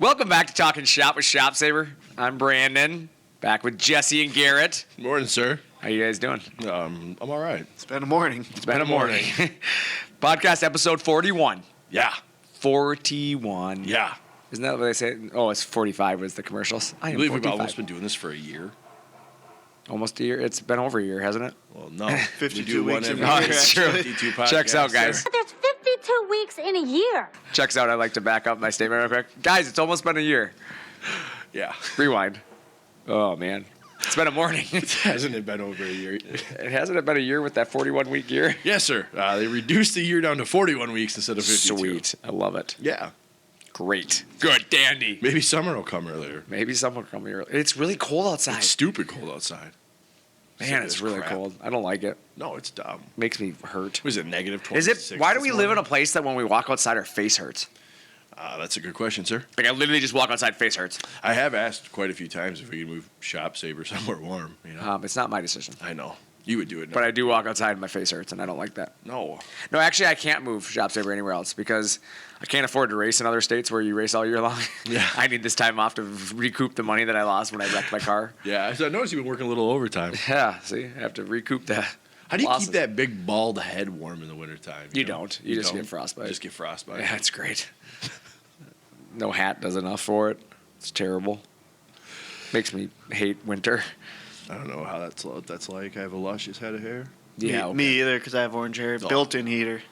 Welcome back to Talkin Shop with ShopSabre. I'm Brandon, back with Jesse and Garrett. Morning, sir. How you guys doing? I'm all right. It's been a morning. It's been a morning. Podcast episode 41. Yeah. 41. Yeah. Isn't that what they say? Oh, it's 45 was the commercials. I I am believe we've 45. almost been doing this for a year. Almost a year? It's been over a year, hasn't it? Well, no. 52 we do weeks one in every a year, it's true. 52 podcasts. Checks out, guys. But there's 52 weeks in a year. Checks out. I'd like to back up my statement real quick. Guys, it's almost been a year. Yeah. Rewind. Oh, man. It's been a morning. Hasn't it been over a year? Hasn't it been a year with that 41-week year? Yes, sir. They reduced the year down to 41 weeks instead of 52. Sweet. I love it. Yeah. Great. Good. Dandy. Maybe summer will come earlier. Maybe someone will come here. It's really cold outside. It's stupid cold outside. Man, it's really crap. cold. I don't like it. No, it's dumb. Makes me hurt. Was it negative 26? Is it? Why do we live in a place that when we walk outside, our face hurts? That's a good question, sir. Like, I literally just walk outside, face hurts. I have asked quite a few times if we could move ShopSabre somewhere warm. You know? It's not my decision. I know. You would do it. But I do walk outside and my face hurts, and I don't like that. No. No, actually, I can't move ShopSabre anywhere else because I can't afford to race in other states where you race all year long. Yeah. I need this time off to recoup the money that I lost when I wrecked my car. Yeah, I noticed you've been working a little overtime. Yeah, see, I have to recoup that. How do you losses. keep that big bald head warm in the wintertime? You don't. You just get frostbite. Just get frostbite. Yeah, it's great. No hat does enough for it. It's terrible. Makes me hate winter. I don't know how that's like. I have a luscious head of hair. Yeah, okay. Me either, because I have orange hair. Oh. Built-in heater.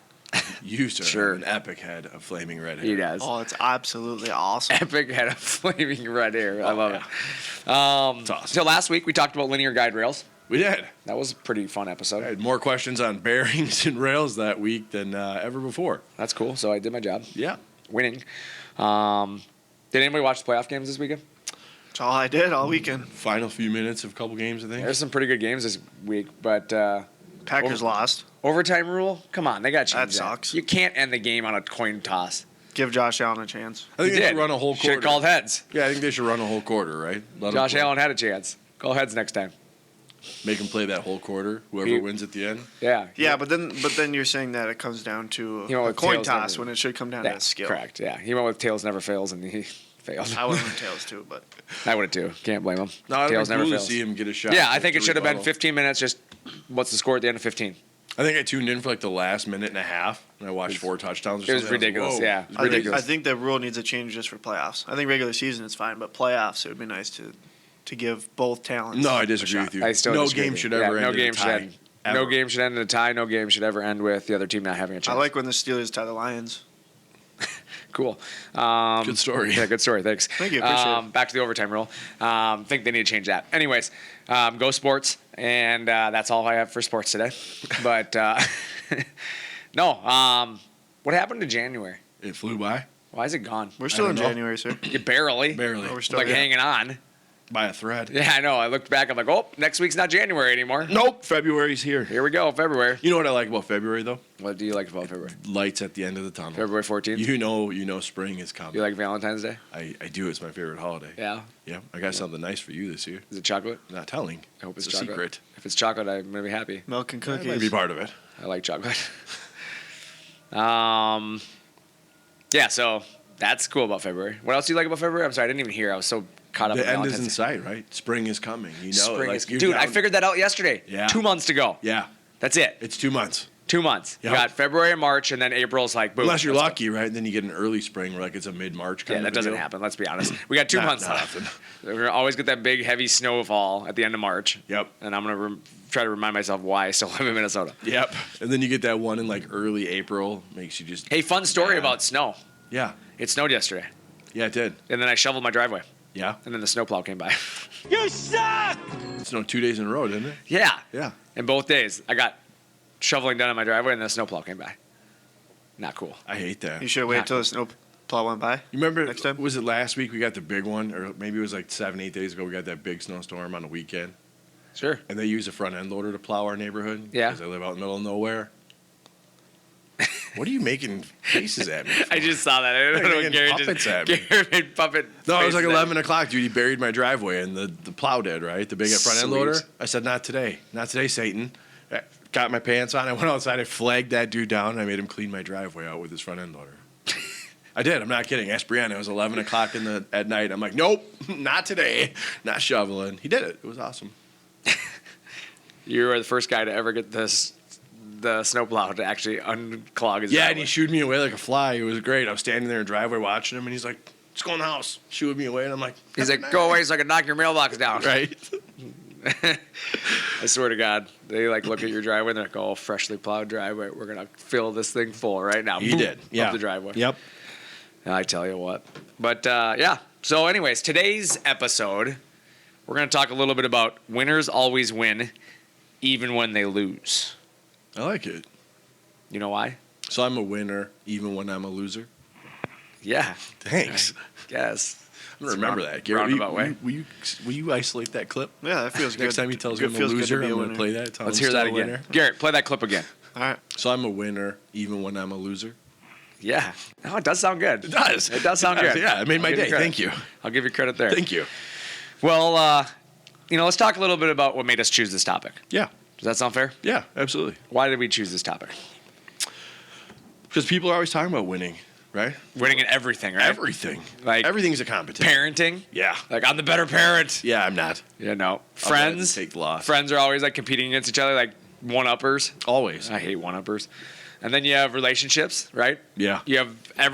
You, sir, Sure. have an epic head of flaming red hair. He does. Oh, it's absolutely awesome. Epic head of flaming red hair. I love yeah. it. It's awesome. So last week we talked about linear guide rails. We did. That was a pretty fun I episode. had more questions on bearings and rails that week than ever before. That's cool. So I did my job. Yeah. Winning. Did anybody watch the playoff games this weekend? That's all I did all weekend. Final few minutes of a couple games, I think. There's some pretty good games this week, but Packers lost. overtime rule? Come on, they got to change That sucks. You can't end the game on a coin toss. Give Josh Allen a chance. I think He they did. should run a whole Should quarter. have called heads. Yeah, I think they should run a whole quarter, right? Let 'em Josh play. Allen had a chance. Call heads next time. Make them play that whole quarter. Whoever He- wins at the end. Yeah. Yeah, but then you're saying that it comes down to You know, a with coin tails toss never- when it should come down to That's skill. correct. Yeah, he went with tails never fails, and he failed. I would have tails too, but I would have too. Can't blame him. No, I'd tails be never cool to fails. see him get a shot. Yeah, I think to it should have been rebuttal. 15 minutes. Just what's the score at the end of 15? I think I tuned in for like the last minute and a half, and I watched 4 touchdowns. Or It was something. I ridiculous. "Whoa." Yeah, It was I think, ridiculous. I think the rule needs a change just for playoffs. I think regular season is fine, but playoffs it would be nice to give both talents. No, I a disagree shot. with you. I still no disagree game with you. should Yeah, ever end no in game a should tie. end. Ever. No game should end in a tie. No game should ever end with the other team not having a chance. I like when the Steelers tie the Lions. Cool. Good story. Yeah, good story. Thanks. Thank you, appreciate it. Back to the overtime rule. Think they need to change that. Anyways, go sports, and that's all I have for sports today. But no, what happened to January? It flew by. Why is it gone? We're still don't in know. January, sir. You barely. Barely. Oh, we're still Like yeah. hanging on. By a thread. Yeah, I know. I looked back. I'm like, oh, next week's not January anymore. Nope. February's here. Here we go, February. You know what I like about February though? What do you like about February? Lights at the end of the tunnel. February 14th? You know spring is coming. You like Valentine's Day? I do. It's my favorite holiday. Yeah. Yeah. I got something nice for you this year. Is it chocolate? I'm not telling. I hope it's a chocolate. secret. If it's chocolate, I'm going to be happy. Milk and That might be cookies. part of it. I like chocolate. Yeah, so that's cool about February. What else do you like about February? I'm sorry, I didn't even hear. I was so caught up The in end is Valentine's in sight, right? Spring is coming. You know, Spring like is, you're dude, I down- figured that out yesterday. Yeah. 2 months to go. Yeah, That's it. it's 2 months. 2 months. Yep. You got February and March, and then April's like, boom. Unless you're let's go. lucky, right? Then you get an early spring where like it's a mid-March kind Yeah, of that doesn't deal. happen. Let's be honest. We got 2 Not- months not left. often. We're going to always get that big, heavy snowfall at the end of March. Yep. And I'm going to try to remind myself why I still live in Minnesota. Yep. And then you get that one in like early April. Makes you just Hey, fun story Yeah. about snow. yeah, It snowed yesterday, yeah, it did. and then I shoveled my driveway, Yeah, and then the snowplow came by. it snowed 2 days in a row, didn't it? Yeah. Yeah. And both days, I got shoveling done on my driveway, and then the snowplow came by. Not cool. I hate that. You should have waited till the snow plow went by. You remember? Next time? Was it last week we got the big one, or maybe it was like 7-8 days ago? We got that big snowstorm on the weekend, Sure. and they use a front end loader to plow our neighborhood. Yeah. Because I live out in the middle of nowhere. What are you making faces at me? I just saw that. I don't know what making Gary puppets just. at me. Gary made puppet. No, it was like faces at 11 me. o'clock, dude. He buried my driveway, and the plow did, right? The big front end Sweet. loader. I said, not today. Not today, Satan. I got my pants on. I went outside. I flagged that dude down, and I made him clean my driveway out with his front end loader. I did. I'm not kidding. Ask Brianna. It was 11 o'clock at night. I'm like, nope, not today. Not shoveling. He did it. It was awesome. You were the first guy to ever get the snowplow to actually unclog his Yeah, driveway. and he shooed me away like a fly. It was great. I was standing there in the driveway watching him, and he's like, let's go in the house. Shooed me away, and I'm like, He's like, go away so I can knock your mailbox down. right. I swear to God, they like look at your driveway and they're like, oh, freshly plowed driveway. We're going to fill this thing full right now. He Boom, did. Yeah. Up the driveway. Yep. I tell you what. But yeah. So anyways, today's episode, we're going to talk a little bit about winners always win, even when they lose. I like it. You know why? So I'm a winner even when I'm a loser. Yeah. Thanks. Yes. I'm gonna remember that. Garrett, Roundabout way. Will you isolate that clip? Yeah, that feels good. Next time he tells me I'm a Feels good to loser, be I'm a going to winner. play that. Tell Let's him hear I'm that still a again. winner. Garrett, play that clip again. All right. So I'm a winner even when I'm a loser. Yeah. No, it does sound good. It does. It does sound It does. good. Yeah, it made my I'll give day. credit. Thank you. I'll give you credit there. Thank you. Well, let's talk a little bit about what made us choose this topic. Yeah. Does that sound fair? Yeah, absolutely. Why did we choose this topic? Because people are always talking about winning, right? Winning in everything, right? Everything. Like everything's a competition. parenting. Yeah. Like I'm the better parent. Yeah, I'm not. You know, I'll go ahead and friends. take the loss. Friends are always like competing against each other, like one-uppers. Always. I hate one-uppers. And then you have relationships, right? Yeah. You have I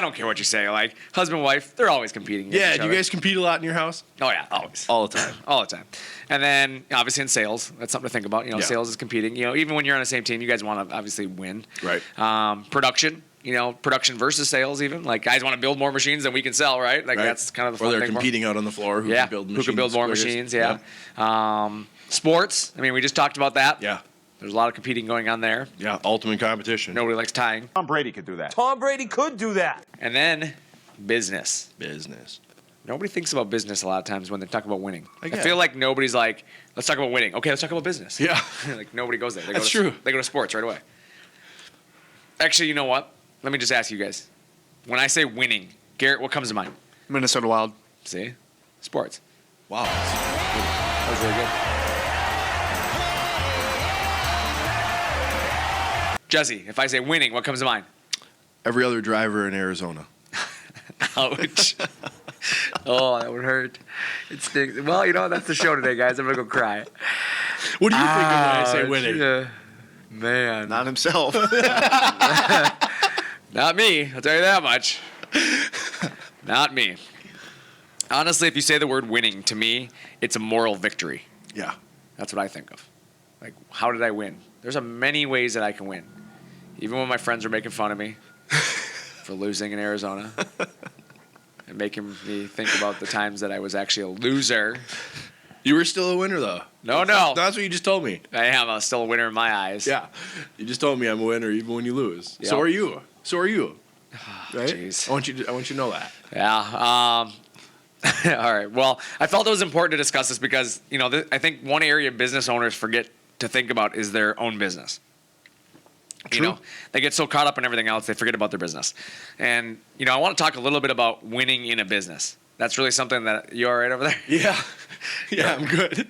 don't care what you say. Like husband and wife, they're always competing against Yeah, each do you other. guys compete a lot in your house? Oh yeah, always. All the time. All the time. And then obviously in sales, that's something to think about. You know, Yeah. sales is competing. You know, even when you're on the same team, you guys want to obviously win. Right. Production. You know, production versus sales. Even like guys want to build more machines than we can sell, right? Like Right. that's kind of the Or fun they're thing. competing out on the floor. Who can build machines? Who can build more quickest. machines? Yeah. Sports. I mean, we just talked about that. Yeah. There's a lot of competing going on there. Yeah. Ultimate competition. Nobody likes tying. Tom Brady could do that. Tom Brady could do that. And then business. Business. Nobody thinks about business a lot of times when they talk about winning. I get feel it. like nobody's like, let's talk about winning. Okay, let's talk about business. Yeah. Like nobody goes there. They That's go to, true. They go to sports right away. Actually, you know what? Let me just ask you guys. When I say winning, Garrett, what comes to mind? Minnesota Wild. See? Sports. Wow. That was really good. Jesse, if I say winning, what comes to mind? Every other driver in Arizona. Ouch. Oh, that would hurt. It stinks. Well, you know, that's the show today, guys. I'm going to go cry. What do you think of when I say Ouch. winning? Yeah. Man. Not himself. Not me. I'll tell you that much. Not me. Honestly, if you say the word winning, to me, it's a moral victory. Yeah. That's what I think of. Like, how did I win? There's many ways that I can win. Even when my friends are making fun of me for losing in Arizona and making me think about the times that I was actually a loser. You were still a winner, though. No. That's what you just told me. I am still a winner in my eyes. Yeah. You just told me I'm a winner even when you lose. Yep. So are you. Right? Jeez. I want you to know that. Yeah. All right. Well, I felt it was important to discuss this because, you know, I think one area business owners forget to think about is their own business. You True. know, they get so caught up in everything else, they forget about their business. And, you know, I want to talk a little bit about winning in a business. That's really something that, you all right over there? Yeah. Yeah, I'm good.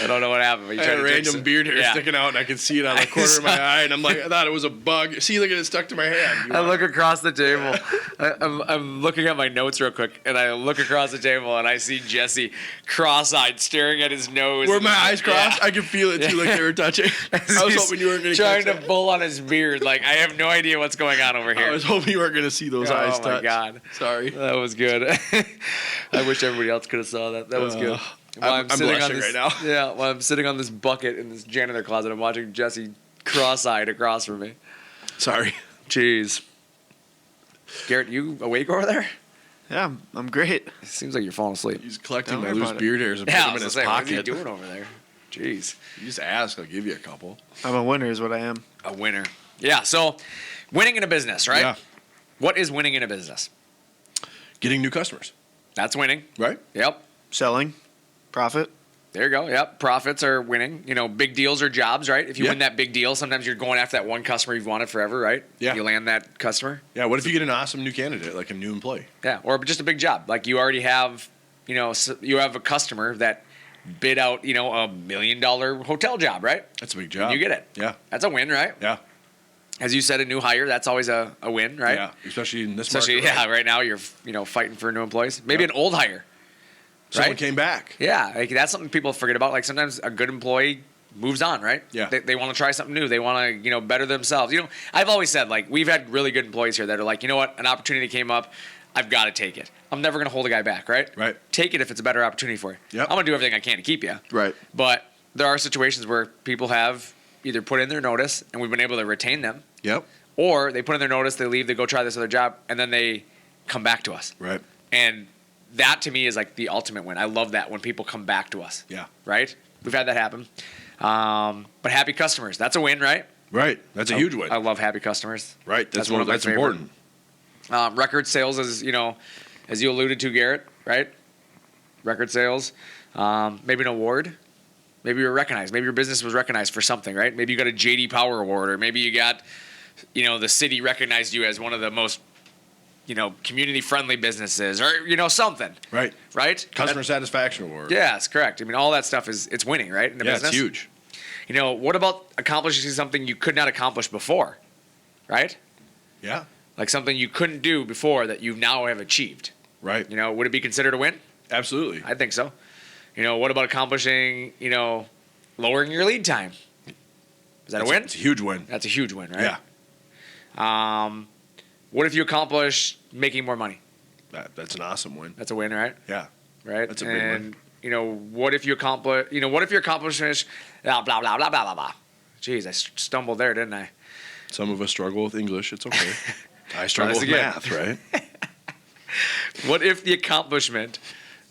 I don't know what happened. But you I tried had a to drink random some- beard hair Yeah. sticking out, and I could see it on the corner of my eye, and I'm like, I thought it was a bug. See, look at it stuck to my hand. I look across the table. I'm looking at my notes real quick, and I look across the table, and I see Jesse cross-eyed staring at his nose. Were my eyes crossed? I could feel it, too, like they were touching. I was He's hoping you weren't going to trying catch to that. bull on his beard. Like, I have no idea what's going on over here. I was hoping you weren't going to see those eyes Oh, my touch. God. Sorry. That was good. I wish everybody else could have saw that. That was good. I'm blushing right now. Yeah, while I'm sitting on this bucket in this janitor closet, I'm watching Jesse cross-eyed across from me. Sorry. Jeez. Garrett, you awake over there? Yeah, I'm great. It seems like you're falling asleep. He's collecting Don't my worry loose about it. beard hairs and put Yeah, I them in was his gonna say, what are you pocket. doing over there? Jeez. You just ask, I'll give you a couple. I'm a winner is what I am. A winner. Yeah, so winning in a business, right? Yeah. What is winning in a business? Getting new customers, That's winning. right? Yep. Selling, profit. There you go. Yep. Profits are winning. You know, big deals are jobs, right? If you Yeah. win that big deal, sometimes you're going after that one customer you've wanted forever, right? Yeah. You land that customer. Yeah, what if you get an awesome new candidate, like a new employee? Yeah. Or just a big job. Like you already have, you know, you have a customer that bid out, you know, $1 million hotel job, right? That's a big job. You get it. Yeah. That's a win, right? Yeah. As you said, a new hire, that's always a win, right? Yeah, especially in this Especially, market. yeah, right now you're, fighting for new employees. Maybe an old hire. Someone right? came back. Yeah, like that's something people forget about. Like sometimes a good employee moves on, right? Yeah. They want to try something new. They want to, better themselves. I've always said, like, we've had really good employees here that are like, you know what, an opportunity came up. I've got to take it. I'm never going to hold a guy back, right? Right. Take it if it's a better opportunity for you. Yep. I'm going to do everything I can to keep you. Right. But there are situations where people have either put in their notice and we've been able to retain them, Yep. or they put in their notice, they leave, they go try this other job, and then they come back to us. Right. And that to me is like the ultimate win. I love that when people come back to us. Yeah. Right? We've had that happen. But happy customers, that's a win, right? Right. That's a huge win. I love happy customers. Right. That's one of my that's favorite. important. Record sales is, as you alluded to, Garrett, right? Record sales. Maybe an award. Maybe you're recognized. Maybe your business was recognized for something, right? Maybe you got a JD Power Award, or maybe you got, the city recognized you as one of the most, community-friendly businesses, or, something. Right. Right? Customer satisfaction award. Yes, correct. I mean, all that stuff it's winning, right? In the business. It's huge. What about accomplishing something you could not accomplish before, right? Yeah. Like something you couldn't do before that you now have achieved. Right. Would it be considered a win? Absolutely. I think so. What about accomplishing, lowering your lead time? Is that a win? It's a huge win. That's a huge win, right? Yeah. What if you accomplish making more money? That's an awesome win. That's a win, right? Yeah. Right? That's a big win. What if you accomplish, what if your accomplishment, blah, blah, blah, blah, blah, blah, blah. Jeez, I stumbled there, didn't I? Some of us struggle with English. It's okay. I struggle this with again. math, right? What if the accomplishment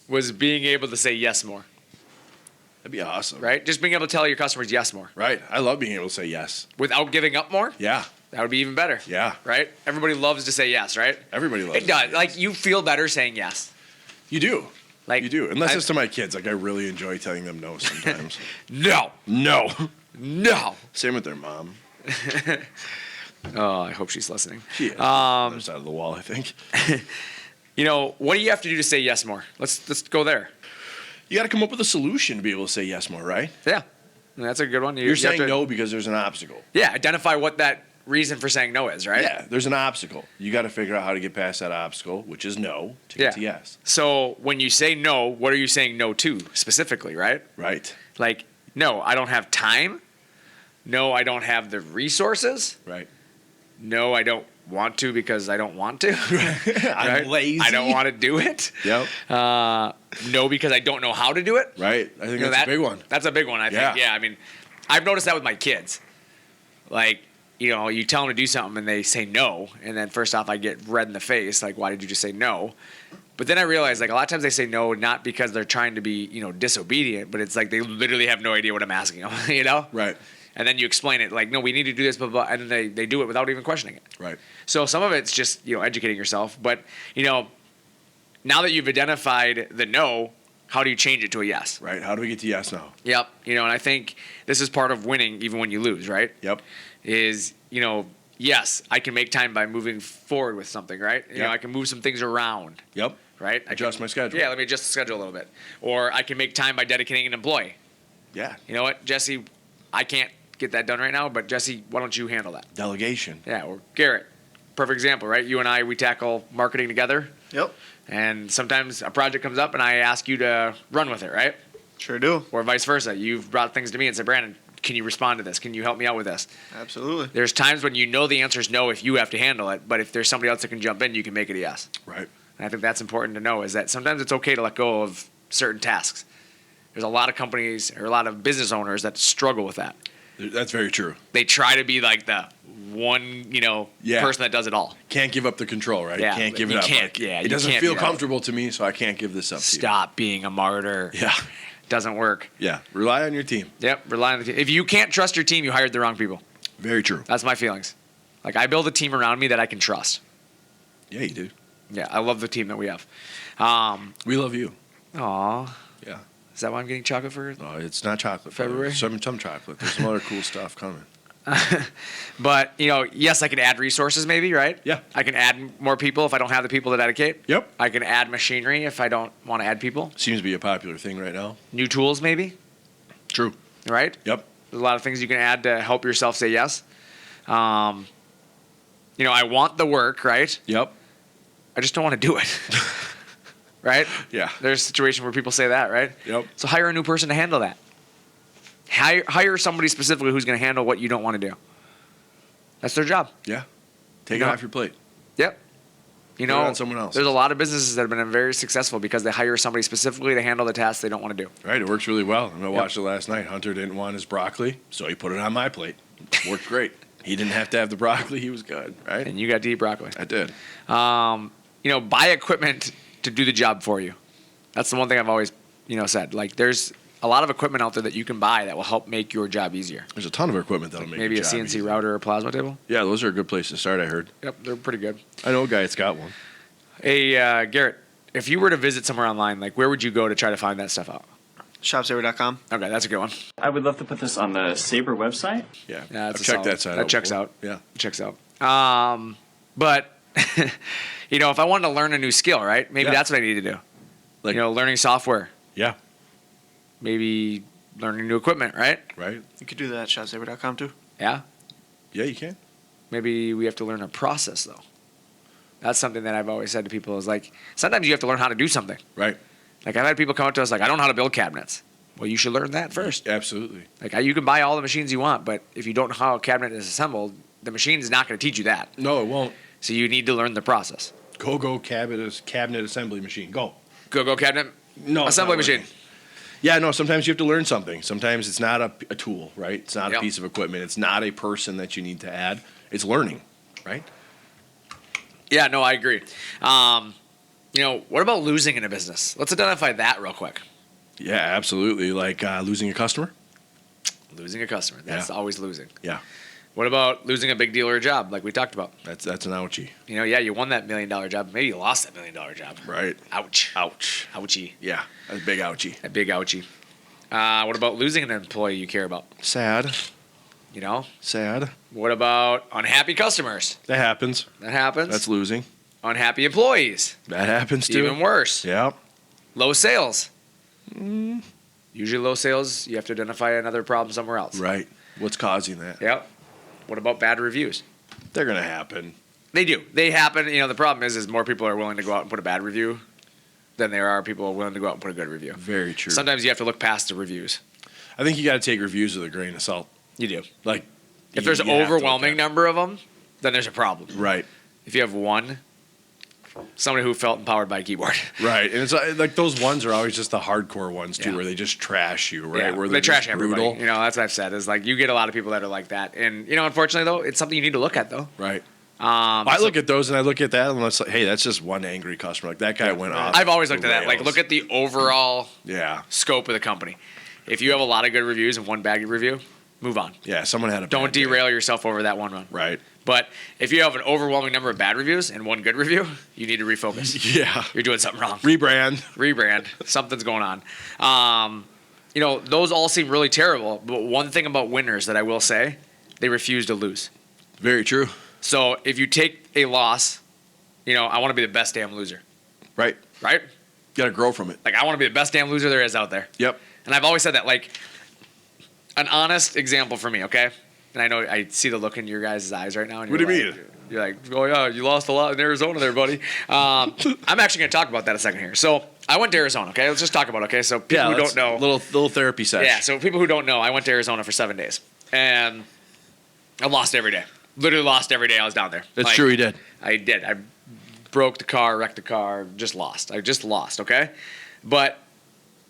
was being able to say yes more, That'd be awesome. right? Just being able to tell your customers yes more Right. I love being able to say yes. without giving up more. Yeah. That would be even better. Yeah. Right? Everybody loves to say yes, right? Everybody loves It does. yes. Like, you feel better saying yes. You do. Like, You do. Unless it's to my kids. Like, I really enjoy telling them no sometimes. No. No. No. Same with their mom. Oh, I hope she's listening. She is. Other side of the wall, I think. What do you have to do to say yes more? Let's go there. You got to come up with a solution to be able to say yes more, right? Yeah. That's a good one. You're have saying to- no because there's an obstacle. Yeah, identify what that reason for saying no is, right? Yeah, there's an obstacle. You got to figure out how to get past that obstacle, which is no, to get to yes. So when you say no, what are you saying no to specifically, right? Right. Like, no, I don't have time. No, I don't have the resources. Right. No, I don't want to because I don't want to. I'm Right? lazy. I don't want to do it. Yep. No, because I don't know how to do it. Right. I think You know, that's a big one. That's a big one, I think. Yeah, I mean, I've noticed that with my kids. Like, you tell them to do something and they say no, and then first off, I get red in the face, like, why did you just say no? But then I realize, like, a lot of times they say no not because they're trying to be, disobedient, but it's like they literally have no idea what I'm asking them, Right. And then you explain it, like, no, we need to do this, blah, blah, and then they do it without even questioning it. Right. So some of it's just, educating yourself. But, now that you've identified the no, how do you change it to a yes? Right. How do we get to yes now? Yep. And I think this is part of winning even when you lose, right? Yep. Is, yes, I can make time by moving forward with something, right? Yep. I can move some things around, Yep. right? Adjust my schedule. Yeah, let me adjust the schedule a little bit. Or I can make time by dedicating an employee. Yeah. You know what, Jesse, I can't get that done right now, but Jesse, why don't you handle that? Delegation. Yeah, or Garrett, perfect example, right? You and I, we tackle marketing together. Yep. And sometimes a project comes up and I ask you to run with it, right? Sure do. Or vice versa. You've brought things to me and said, Brandon, can you respond to this? Can you help me out with this? Absolutely. There's times when the answer is no if you have to handle it, but if there's somebody else that can jump in, you can make it a yes. Right. And I think that's important to know, is that sometimes it's okay to let go of certain tasks. There's a lot of companies or a lot of business owners that struggle with that. That's very true. They try to be like the one, person that does it all. Can't give up the control, right? Yeah, Can't give you it up. can't, Like, yeah, it you doesn't can't feel do that. comfortable to me, so I can't give this up to you. Stop being a martyr. Yeah. Doesn't work. Yeah. Rely on your team. Yep, rely on the team. If you can't trust your team, you hired the wrong people. Very true. That's my feelings. Like, I build a team around me that I can trust. Yeah, you do. Yeah, I love the team that we have. We love you. Aw. Yeah. Is that why I'm getting chocolate for? No, it's not chocolate. February? Some chocolate. There's some other cool stuff coming. But, yes, I can add resources maybe, right? Yeah. I can add more people if I don't have the people to dedicate. Yep. I can add machinery if I don't want to add people. Seems to be a popular thing right now. New tools maybe, True. right? Yep. There's a lot of things you can add to help yourself say yes. I want the work, right? Yep. I just don't want to do it. Right? Yeah. There's a situation where people say that, right? Yep. So hire a new person to handle that. Hire somebody specifically who's going to handle what you don't want to do. That's their job. Yeah. Take it off your plate. Yep. Put it on someone else. There's a lot of businesses that have been very successful because they hire somebody specifically to handle the tasks they don't want to do. Right. It works really well. I watched it last night. Hunter didn't want his broccoli, so he put it on my plate. Worked great. He didn't have to have the broccoli. He was good. Right. And you got to eat broccoli. I did. Buy equipment to do the job for you. That's the one thing I've always, said. Like, there's a lot of equipment out there that you can buy that will help make your job easier. There's a ton of equipment that'll make Maybe your a job CNC easier. router or a plasma table. Yeah, those are a good place to start, I heard. Yep, they're pretty good. I know a guy that's got one. Hey, Garrett, if you were to visit somewhere online, like, where would you go to try to find that stuff out? ShopSabre.com. Okay, that's a good one. I would love to put this on the Sabre website. Yeah. Yeah, I've that's a checked solid. that side That out checks before. out. Yeah. It checks out. But, if I wanted to learn a new skill, right? Maybe Yeah. that's what I need to do. Like, Learning software. yeah. Maybe learning new equipment, right? Right. You could do that at ShopSabre.com too. Yeah. Yeah, you can. Maybe we have to learn a process, though. That's something that I've always said to people is like, sometimes you have to learn how to do something. Right. Like, I've had people come up to us like, I don't know how to build cabinets. Well, you should learn that first. Absolutely. Like, you can buy all the machines you want, but if you don't know how a cabinet is assembled, the machine is not going to teach you that. No, it won't. So you need to learn the process. Go cabinet assembly machine. Go. Go cabinet No, it's assembly not machine. working. Yeah, no, sometimes you have to learn something. Sometimes it's not a tool, right? It's not Yep. a piece of equipment. It's not a person that you need to add. It's learning, right? Yeah, no, I agree. What about losing in a business? Let's identify that real quick. Yeah, absolutely. Like losing a customer. Losing a customer. That's Yeah. always losing. Yeah, What about losing a big deal or a job, like we talked about? that's an ouchie. You won that $1 million job. Maybe you lost that $1 million job. Right. Ouch. Ouch. Ouchie. Yeah, that's a big ouchie. A big ouchie. What about losing an employee you care about? Sad. Sad. What about unhappy customers? That happens. That happens. That's losing. Unhappy employees. That happens too. Even worse. Yeah. Low sales. Usually low sales, you have to identify another problem somewhere else. Right. What's causing that? Yep. What about bad reviews? They're gonna happen. They do. They happen. The problem is more people are willing to go out and put a bad review than there are people willing to go out and put a good review. Very true. Sometimes you have to look past the reviews. I think you got to take reviews with a grain of salt. You do. Like, If there's an you have to look overwhelming at- number of them, then there's a problem. Right. If you have one, somebody who felt empowered by a keyboard. Right, and it's like those ones are always just the hardcore ones too, Yeah. where they just trash you, right? Yeah, Where they they're trash just everybody. brutal. That's what I've said. Is like you get a lot of people that are like that, and unfortunately though, it's something you need to look at though. Right. I So- look at those and I look at that and it's like, hey, that's just one angry customer. Like that guy went off. I've always looked the at that. Like, rails. look at the overall Yeah, scope of the company. If you have a lot of good reviews and one bad review, move on. yeah. Someone had a Don't bad day. derail yourself over that one run. Right. But if you have an overwhelming number of bad reviews and one good review, you need to refocus. Yeah. You're doing something wrong. Rebrand. Rebrand. Something's going on. Those all seem really terrible. But one thing about winners that I will say, they refuse to lose. Very true. So if you take a loss, I want to be the best damn loser. Right. Right? Got to grow from it. Like, I want to be the best damn loser there is out there. Yep. And I've always said that. Like, an honest example for me, okay? And I know I see the look in your guys' eyes right now. And What do you you're mean? You're like, oh, yeah, you lost a lot in Arizona there, buddy. I'm actually going to talk about that a second here. So I went to Arizona, okay? Let's just talk about it, okay? So people who don't know. Little therapy session. Yeah, so people who don't know, I went to Arizona for 7 days. And I lost every day. Literally lost every day I was down there. That's true. He did. I did. I broke the car, wrecked the car, just lost. I just lost, okay? But,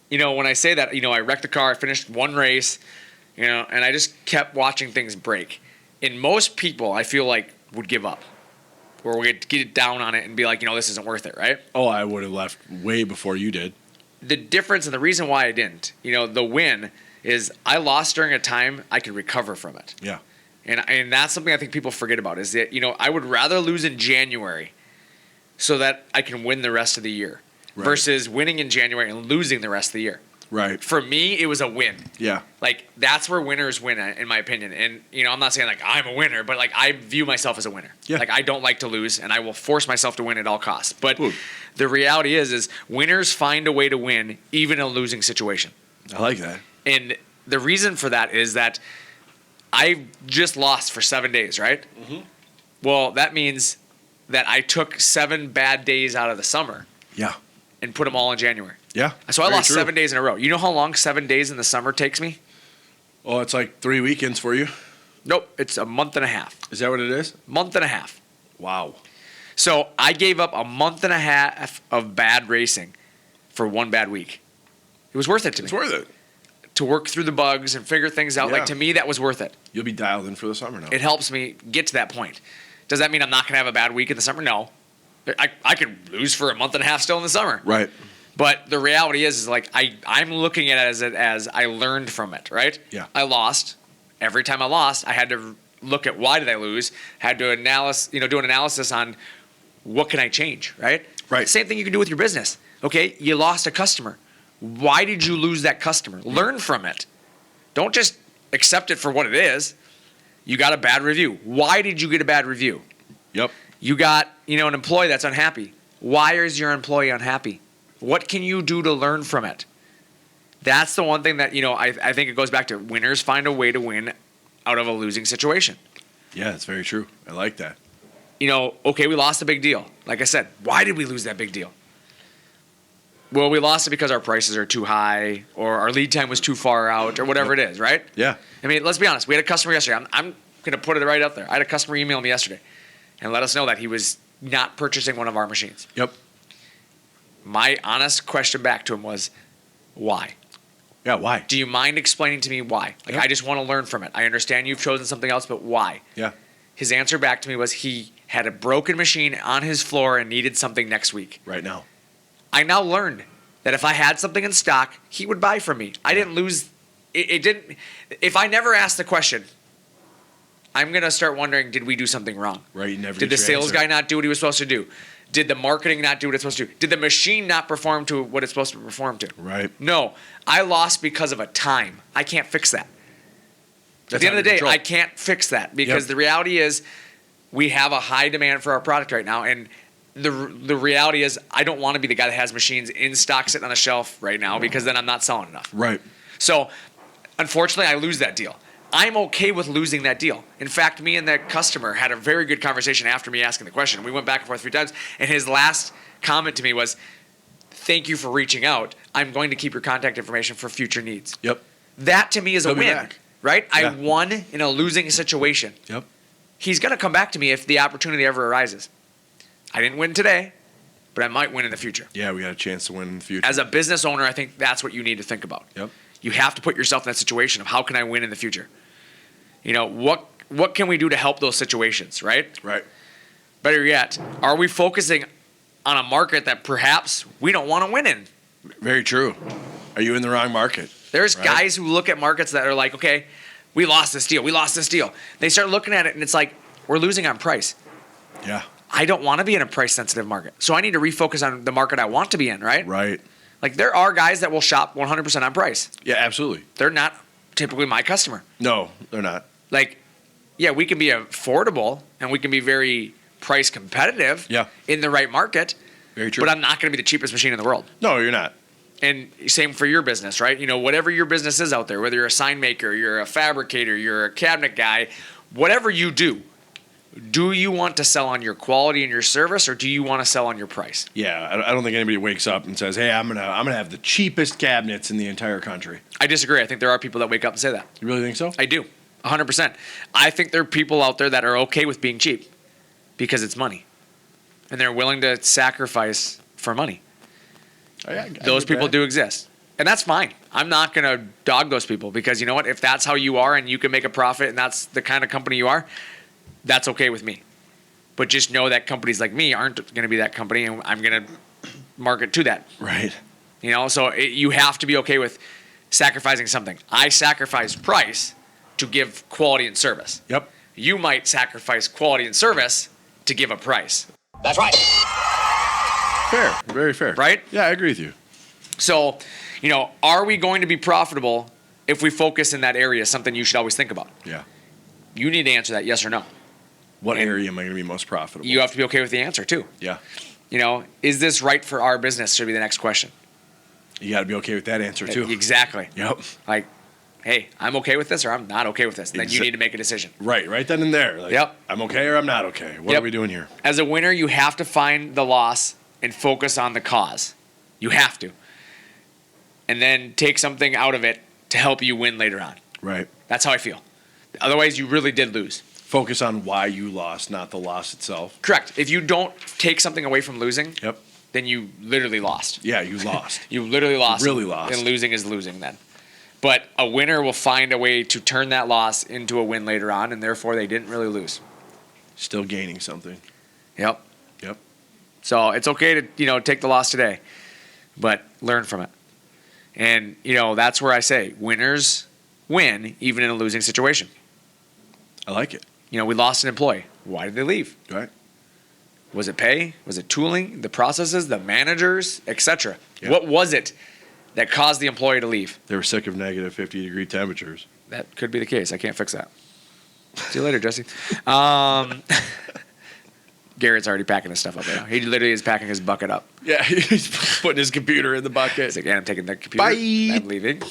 when I say that, I wrecked the car, I finished one race, and I just kept watching things break. And most people, I feel like, would give up. Or would get down on it and be like, this isn't worth it, right? Oh, I would have left way before you did. The difference and the reason why I didn't, the win is I lost during a time I could recover from it. Yeah. And that's something I think people forget about is that, I would rather lose in January so that I can win the rest of the year Right. versus winning in January and losing the rest of the year. Right. For me, it was a win. Yeah. Like, that's where winners win, in my opinion. And, I'm not saying, like, I'm a winner, but, like, I view myself as a winner. Yeah. Like, I don't like to lose, and I will force myself to win at all costs. But Ooh. the reality is winners find a way to win even in a losing situation. I like that. And the reason for that is that I just lost for 7 days, right? Mm-hmm. Well, that means that I took 7 bad days out of the summer Yeah. and put them all in January. Yeah. So I very lost true. 7 days in a row. You know how long 7 days in the summer takes me? Oh, it's like 3 weekends for you. Nope, it's a month and a half. Is that what it is? Month and a half. Wow. So I gave up a month and a half of bad racing for 1 bad week. It was worth it to me. It's worth it. To work through the bugs and figure things out. Yeah. Like, to me, that was worth it. You'll be dialed in for the summer now. It helps me get to that point. Does that mean I'm not going to have a bad week in the summer? No. I could lose for a month and a half still in the summer. Right. But the reality is like I'm looking at it as I learned from it, right? Yeah. I lost. Every time I lost, I had to look at why did I lose, had to do an analysis on what can I change, right? Right. Same thing you can do with your business. Okay, you lost a customer. Why did you lose that customer? Learn from it. Don't just accept it for what it is. You got a bad review. Why did you get a bad review? Yep. You got, an employee that's unhappy. Why is your employee unhappy? What can you do to learn from it? That's the one thing that, I think it goes back to winners find a way to win out of a losing situation. Yeah, it's very true. I like that. Okay, we lost a big deal. Like I said, why did we lose that big deal? Well, we lost it because our prices are too high or our lead time was too far out or whatever it is, right? Yeah. I mean, let's be honest. We had a customer yesterday. I'm going to put it right out there. I had a customer email me yesterday and let us know that he was not purchasing one of our machines. Yep. My honest question back to him was, why? Yeah, why? Do you mind explaining to me why? Like, Yep. I just want to learn from it. I understand you've chosen something else, but why? Yeah. His answer back to me was he had a broken machine on his floor and needed something next week. Right now. I now learned that if I had something in stock, he would buy from me. I didn't lose. It didn't. If I never asked the question, I'm gonna start wondering: did we do something wrong? Right. You never Did get the your sales answer. guy not do what he was supposed to do? Did the marketing not do what it's supposed to do? Did the machine not perform to what it's supposed to perform to? Right. No, I lost because of a time. I can't fix that. At That's the end of the out day, of control. I can't fix that because Yep. the reality is we have a high demand for our product right now, and the reality is I don't want to be the guy that has machines in stock sitting on the shelf right now because then I'm not selling enough. Right. So, unfortunately, I lose that deal. I'm okay with losing that deal. In fact, me and that customer had a very good conversation after me asking the question. We went back and forth 3 times, and his last comment to me was, "Thank you for reaching out. I'm going to keep your contact information for future needs." Yep. That to me is a He'll be win, back. right? I Yeah. won in a losing situation. Yep. He's going to come back to me if the opportunity ever arises. I didn't win today, but I might win in the future. Yeah, we got a chance to win in the future. As a business owner, I think that's what you need to think about. Yep. You have to put yourself in that situation of how can I win in the future? What can we do to help those situations, right? Right. Better yet, are we focusing on a market that perhaps we don't want to win in? Very true. Are you in the wrong market? There's Right. guys who look at markets that are like, okay, we lost this deal. They start looking at it and it's like, we're losing on price. Yeah. I don't want to be in a price sensitive market. So I need to refocus on the market I want to be in, right? Right. Like there are guys that will shop 100% on price. Yeah, absolutely. They're not typically my customer. No, they're not. Like, yeah, we can be affordable and we can be very price competitive Yeah. in the right market, Very true. but I'm not going to be the cheapest machine in the world. No, you're not. And same for your business, right? Whatever your business is out there, whether you're a sign maker, you're a fabricator, you're a cabinet guy, whatever you do you want to sell on your quality and your service, or do you want to sell on your price? Yeah, I don't think anybody wakes up and says, "Hey, I'm gonna have the cheapest cabinets in the entire country." I disagree. I think there are people that wake up and say that. You really think so? I do, 100%. I think there are people out there that are okay with being cheap because it's money, and they're willing to sacrifice for money. Those people do exist. And that's fine. I'm not going to dog those people because you know what? If that's how you are and you can make a profit and that's the kind of company you are, that's okay with me. But just know that companies like me aren't going to be that company and I'm going to market to that. Right. So you have to be okay with sacrificing something. I sacrifice price to give quality and service. Yep. You might sacrifice quality and service to give a price. That's right. Fair. Very fair. Right? Yeah, I agree with you. So, are we going to be profitable if we focus in that area? Something you should always think about. Yeah. You need to answer that yes or no. What And area am I going to be most profitable? You have to be okay with the answer too. Yeah. Is this right for our business? Should be the next question. You got to be okay with that answer too. Exactly. Yep. Like, hey, I'm okay with this or I'm not okay with this. And then you need to make a decision. Right then and there. Like, Yep. I'm okay or I'm not okay. What Yep. are we doing here? As a winner, you have to find the loss and focus on the cause. You have to. And then take something out of it to help you win later on. Right. That's how I feel. Otherwise, you really did lose. Focus on why you lost, not the loss itself. Correct. If you don't take something away from losing, Yep. then you literally lost. Yeah, you lost. You literally lost. Really lost. And losing is losing then. But a winner will find a way to turn that loss into a win later on, and therefore they didn't really lose. Still gaining something. Yep. Yep. So it's okay to, take the loss today, but learn from it. And, that's where I say winners win even in a losing situation. I like it. We lost an employee. Why did they leave? Right. Was it pay? Was it tooling? The processes, the managers, etc.? Yeah. What was it that caused the employee to leave? They were sick of negative 50-degree temperatures. That could be the case. I can't fix that. See you later, Jesse. Garrett's already packing his stuff up right now. He literally is packing his bucket up. Yeah, he's putting his computer in the bucket. He's like, I'm taking the computer. Bye. I'm leaving.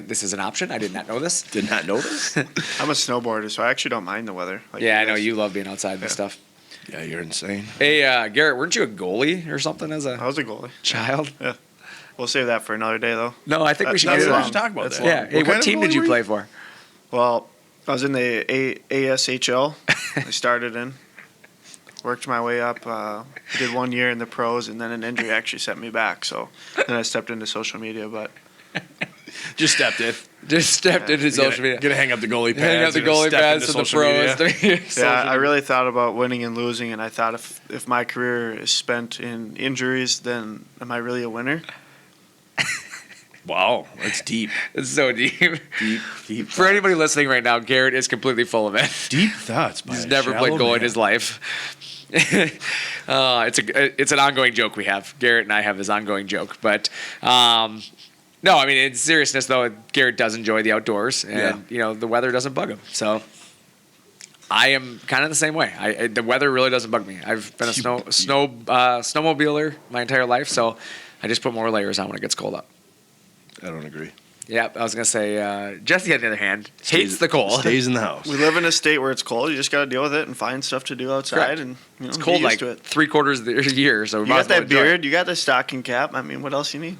This is an option. I did not know this. Did not know this? I'm a snowboarder, so I actually don't mind the weather. Like Yeah, I you know guys. you love being outside and stuff. Yeah, you're insane. Hey, Garrett, weren't you a goalie or something as I a was a goalie. child? Yeah. We'll save that for another day, though. No, I think we should That's get long. it. should talk about That's that. long. Yeah. Hey, What what kind of team did goalie you were you? play for? Well, I was in the ASHL. I started in. Worked my way up. Did 1 year in the pros, and then an injury actually set me back. So then I stepped into social media. But Just stepped in. Just stepped into social media. Gonna hang up the goalie pads. Hang up the and goalie step pads into to the social pros. media. yeah, I really thought about winning and losing, and I thought if my career is spent in injuries, then am I really a winner? Wow, that's deep. It's so deep. Deep For anybody listening right now, Garrett is completely full of it. deep thoughts. By He's a never played shallow goal in man. his life. It's an ongoing joke we have. Garrett and I have this ongoing joke, but no, I mean in seriousness though, Garrett does enjoy the outdoors, and the weather doesn't bug him. So I am kind of the same way. The weather really doesn't bug me. I've been a snowmobiler my entire life, so I just put more layers on when it gets cold up. I don't agree. Yeah, I was gonna say Jesse on the other hand hates the cold. Stays in the house. We live in a state where it's cold. You just got to deal with it and find stuff to do outside. Correct. And It's get cold used like to it. 3/4 of the year, so we You might got as well that enjoy it. beard. You got the stocking cap. I mean, what else you need?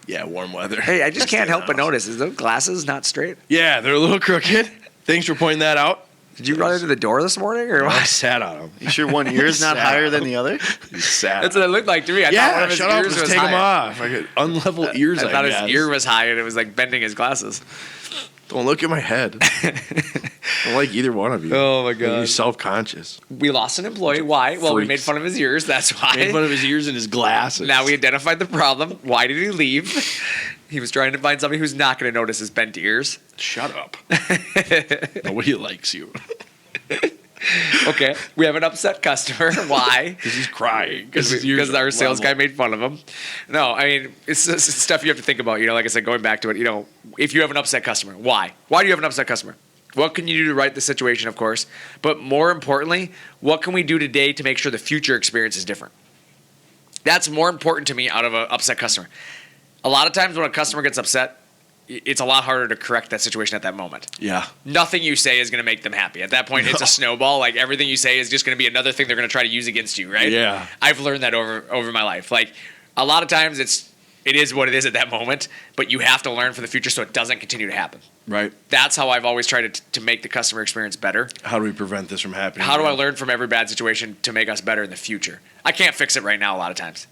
Yeah, warm weather. Hey, I just Stay can't in help the but house. notice, is those glasses not straight? Yeah, they're a little crooked. Thanks for pointing that out. Did you run into the door this morning, or I what? sat on them. You sure one ear is not Sad. higher than the other? He sat. That's what it looked like to me. I thought one yeah, of his shut up. ears Just was take them higher. off. I got unlevel ears. I thought guess. his ear was high, and it was like bending his glasses. Don't look at my head. I don't like either one of you. Oh, my Make me God. self-conscious. We lost an employee. Why? Well, we Freaks. made fun of his ears. That's why. Made fun of his ears and his glasses. Now we identified the problem. Why did he leave? He was trying to find somebody who's not going to notice his bent ears. Shut up. Nobody likes you. Okay, we have an upset customer. Why? Because he's crying. His ears Because are our sales guy level. made fun of him. No, I mean, it's stuff you have to think about. Like I said, going back to it, if you have an upset customer, why? Why do you have an upset customer? What can you do to right the situation, of course? But more importantly, what can we do today to make sure the future experience is different? That's more important to me out of an upset customer. A lot of times when a customer gets upset, it's a lot harder to correct that situation at that moment. Yeah. Nothing you say is going to make them happy. At that point, it's a snowball. Like everything you say is just going to be another thing they're going to try to use against you, right? Yeah. I've learned that over my life. Like a lot of times it is what it is at that moment, but you have to learn for the future so it doesn't continue to happen. Right. That's how I've always tried to make the customer experience better. How do we prevent this from happening? How do I learn from every bad situation to make us better in the future? I can't fix it right now a lot of times.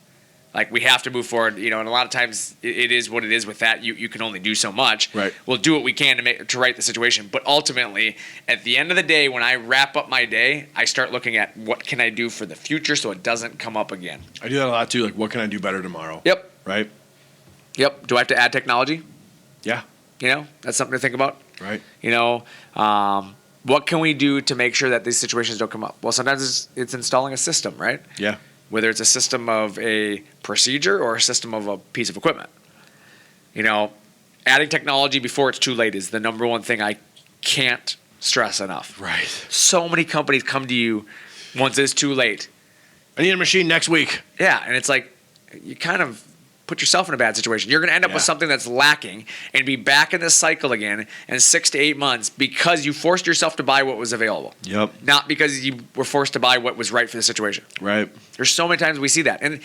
Like we have to move forward, and a lot of times it is what it is with that. You can only do so much. Right. We'll do what we can to right the situation, but ultimately, at the end of the day, when I wrap up my day, I start looking at what can I do for the future so it doesn't come up again. I do that a lot too. Like, what can I do better tomorrow? Yep. Right? Yep. Do I have to add technology? Yeah. That's something to think about. Right. What can we do to make sure that these situations don't come up? Well, sometimes it's installing a system, right? Yeah. Whether it's a system of a procedure or a system of a piece of equipment. Adding technology before it's too late is the number one thing I can't stress enough. Right. So many companies come to you once it's too late. I need a machine next week. Yeah, and it's like you kind of put yourself in a bad situation. You're going to end up with something that's lacking and be back in this cycle again in 6 to 8 months because you forced yourself to buy what was available. Yep. Not because you were forced to buy what was right for the situation. Right. There's so many times we see that. And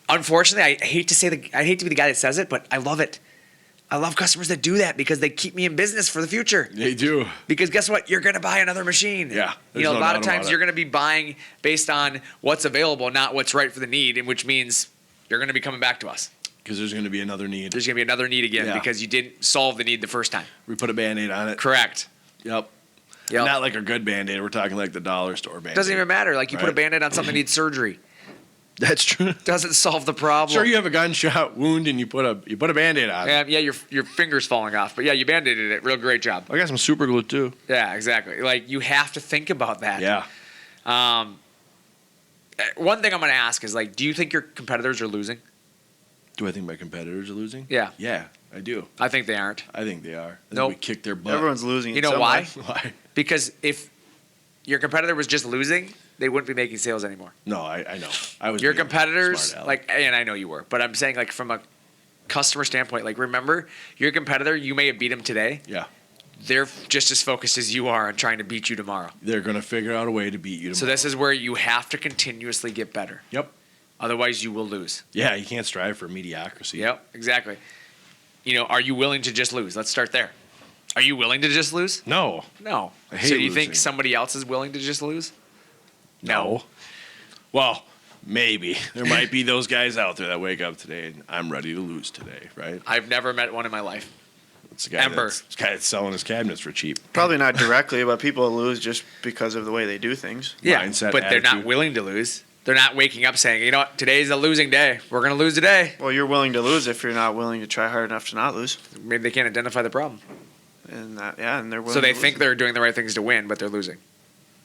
unfortunately, I hate to be the guy that says it, but I love it. I love customers that do that because they keep me in business for the future. They do. Because guess what? You're going to buy another machine. Yeah. A lot of times you're going to be buying based on what's available, not what's right for the need, and which means you're going to be coming back to us. Because there's going to be another need. There's going to be another need again because you didn't solve the need the first time. We put a Band-Aid on it. Correct. Yep. Not like a good Band-Aid. We're talking like the dollar store Band-Aid. Doesn't even matter. Like you put a Band-Aid on something that needs surgery. That's true. Doesn't solve the problem. Sure, you have a gunshot wound and you put a Band-Aid on it. Yeah, your finger's falling off, but yeah, you Band-Aided it. Real great job. I got some super glue too. Yeah, exactly. Like you have to think about that. Yeah. One thing I'm going to ask is like, do you think your competitors are losing? Do I think my competitors are losing? Yeah. Yeah, I do. I think they aren't. I think they are. I think Nope. we kicked their butt. Everyone's losing. You know why? Why? Because if your competitor was just losing, they wouldn't be making sales anymore. No, I know. I was Your being competitors, smart aleck. like, and I know you were, but I'm saying like from a customer standpoint, like remember your competitor, you may have beat them today. Yeah. They're just as focused as you are on trying to beat you tomorrow. They're going to figure out a way to beat you tomorrow. So this is where you have to continuously get better. Yep. Otherwise, you will lose. Yeah, you can't strive for mediocrity. Yep, exactly. Are you willing to just lose? Let's start there. Are you willing to just lose? No. No. I hate So you think losing. somebody else is willing to just lose? No. Well, maybe. There might be those guys out there that wake up today and I'm ready to lose today, right? I've never met one in my life. It's a guy Ever. that's selling his cabinets for cheap. Probably not directly, but people lose just because of the way they do things. Yeah, Mindset, but they're not attitude. willing to lose. They're not waking up saying, you know what, today's a losing day. We're going to lose today. Well, you're willing to lose if you're not willing to try hard enough to not lose. Maybe they can't identify the problem. And and they're willing. So they to think lose. they're doing the right things to win, but they're losing,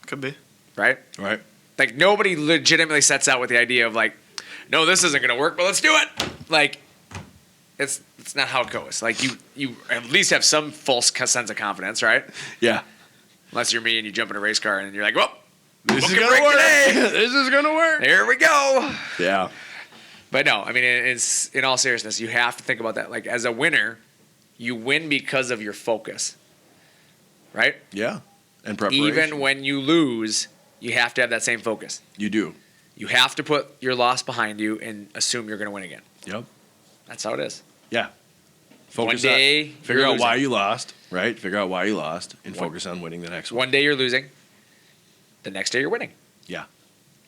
Could be. right? Right? Like nobody legitimately sets out with the idea of like, no, this isn't going to work, but let's do it. Like, it's not how it goes. Like you at least have some false sense of confidence, right? Yeah. Unless you're me and you jump in a race car and you're like, well, This is Book a going to break work. today. This is going to work. here we go. Yeah. But no, I mean, it's in all seriousness, you have to think about that. Like as a winner, you win because of your focus, right? Yeah. And preparation. Even when you lose, you have to have that same focus. You do. You have to put your loss behind you and assume you're going to win again. Yep. That's how it is. Yeah. Focus One day, on, figure you're out why losing. you lost, right? Figure out why you lost and One- focus on winning the next one. One day you're losing, the next day you're winning, Yeah.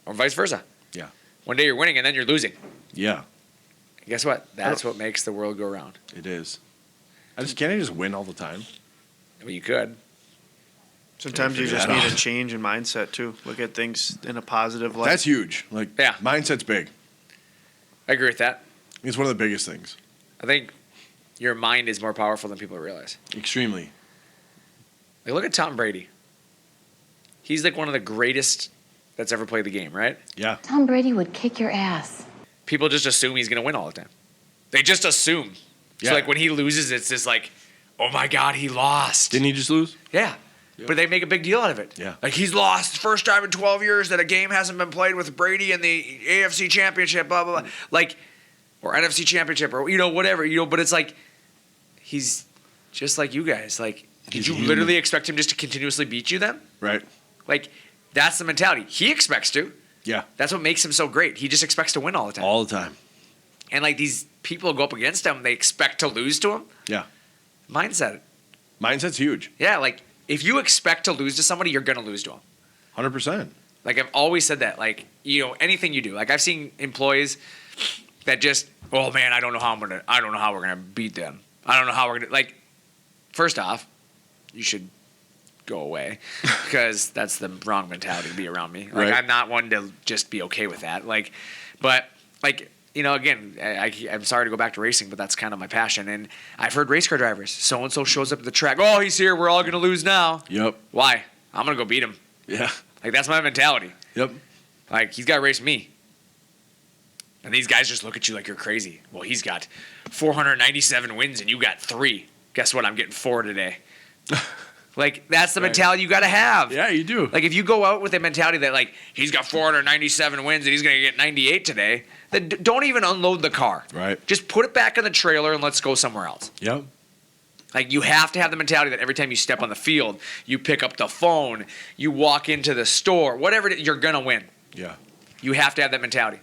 or vice versa. Yeah. One day you're winning and then you're losing. Yeah. And guess what? That's what makes the world go round. It is. Can't I just win all the time? Well, you could. Sometimes you figure just that need out. a change in mindset too. Look at things in a positive light. That's huge. Like, Yeah. mindset's big. I agree with that. It's one of the biggest things. I think your mind is more powerful than people realize. Extremely. Like, look at Tom Brady. He's like one of the greatest that's ever played the game, right? Yeah. Tom Brady would kick your ass. People just assume he's going to win all the time. They just assume. Yeah. So, like, when he loses, it's just like, oh my God, he lost. Didn't he just lose? Yeah. But they make a big deal out of it. Yeah. Like, he's lost the first time in 12 years that a game hasn't been played with Brady in the AFC Championship, blah, blah, blah. Like, or NFC Championship, or, whatever, but it's like, he's just like you guys. Like, did He's you human. literally expect him just to continuously beat you then? Right. Like, that's the mentality. He expects to. Yeah. That's what makes him so great. He just expects to win all the time. All the time. And, like, these people go up against him, they expect to lose to him. Yeah. Mindset. Mindset's huge. Yeah, like, if you expect to lose to somebody, you're going to lose to them. 100%. Like, I've always said that. Like, anything you do. Like, I've seen employees that just, oh, man, I don't know how we're going to beat them. I don't know how we're going to, like, first off, you should go away because that's the wrong mentality to be around me. Like, Right. I'm not one to just be okay with that. Like, but, like, again, I'm sorry to go back to racing, but that's kind of my passion. And I've heard race car drivers, so-and-so shows up at the track. Oh, he's here. We're all going to lose now. Yep. Why? I'm going to go beat him. Yeah. Like, that's my mentality. Yep. Like, he's got to race me. And these guys just look at you like you're crazy. Well, he's got 497 wins and you got 3. Guess what? I'm getting 4 today. Like, that's the Right. mentality you got to have. Yeah, you do. Like, if you go out with a mentality that, like, he's got 497 wins and he's going to get 98 today, then don't even unload the car. Right. Just put it back in the trailer and let's go somewhere else. Yep. Like, you have to have the mentality that every time you step on the field, you pick up the phone, you walk into the store, whatever it is, you're going to win. Yeah. You have to have that mentality.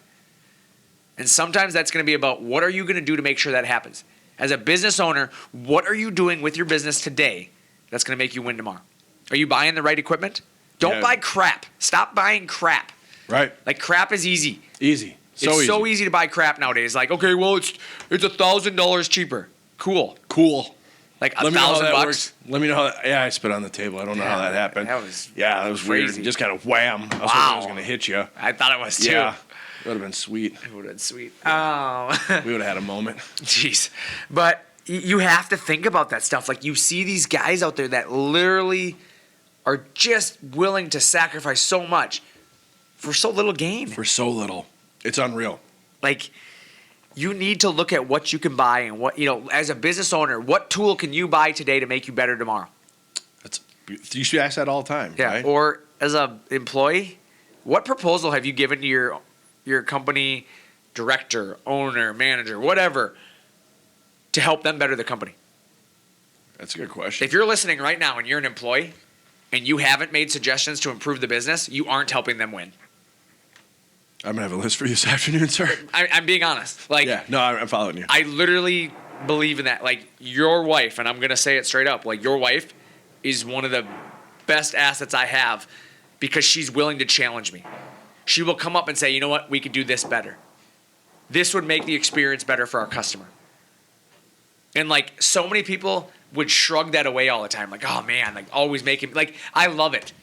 And sometimes that's going to be about what are you going to do to make sure that happens. As a business owner, what are you doing with your business today that's going to make you win tomorrow? Are you buying the right equipment? Don't Yeah. buy crap. Stop buying crap. Right. Like, crap is easy. Easy. It's so easy to buy crap nowadays. Like, okay, well, it's $1,000 cheaper. Cool. Cool. Like Let me know how that $1,000 works. Let me know how that. Yeah, I spit on the table. I don't know how that happened. That was that was crazy. weird. Just kind of wham. I was hoping Wow. it was going to hit you. I thought it was too. Yeah. It would have been sweet. It would have been sweet. We would have had a moment. Jeez. But you have to think about that stuff. Like, you see these guys out there that literally are just willing to sacrifice so much for so little gain. For so little. It's unreal. Like, you need to look at what you can buy and what, as a business owner, what tool can you buy today to make you better tomorrow? You should ask that all the time. Yeah. Right? Or as a employee, what proposal have you given to your company director, owner, manager, whatever, to help them better the company? That's a good question. If you're listening right now and you're an employee and you haven't made suggestions to improve the business, you aren't helping them win. I'm going to have a list for you this afternoon, sir. I'm being honest. Like, Yeah. No, I'm following you. I literally believe in that. Like, your wife, and I'm going to say it straight up, like, your wife is one of the best assets I have because she's willing to challenge me. She will come up and say, you know what, we could do this better. This would make the experience better for our customer. And, like, so many people would shrug that away all the time. Like, oh, man, like, always making, like, I love it.